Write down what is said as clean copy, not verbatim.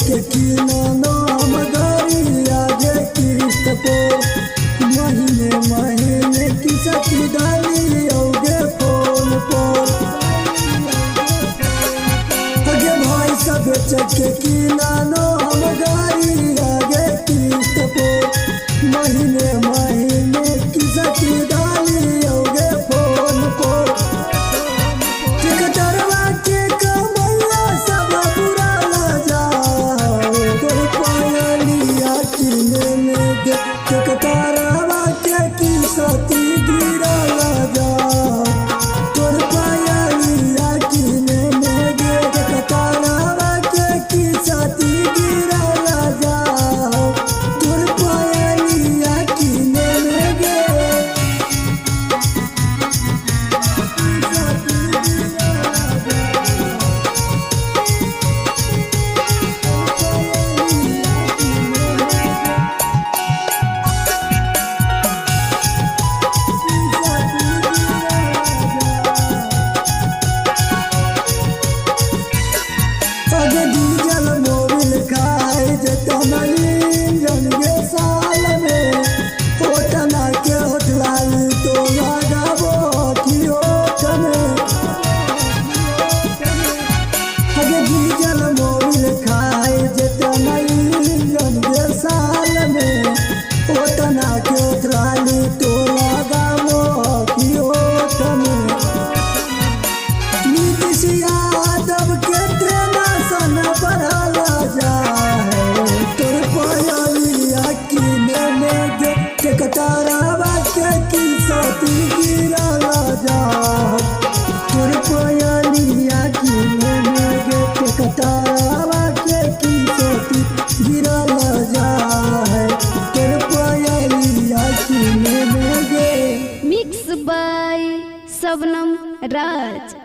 के किनानो हम गाड़ी आगे किस्त पे महीने महीने की सखी डाली औगे फोन पर आगे भाई सब के किनानो हम गाड़ी आगे किस्त पे महीने महीने की सखी डाली औगे फोन पर डीजल मोबिल खाए साल में होटना के होटलाल तो लगाबो की आगे डीजल मोबिल खाए साल में होटना के होटलाल तो लगाबो की नीतीश यादव के कटारावा के की साथी गिराला जा तोर पयलिया की मेगे के कटारावा के की साथी गिराला जा तोर पयलिया की मेगे। Mix by Shabnam Raj.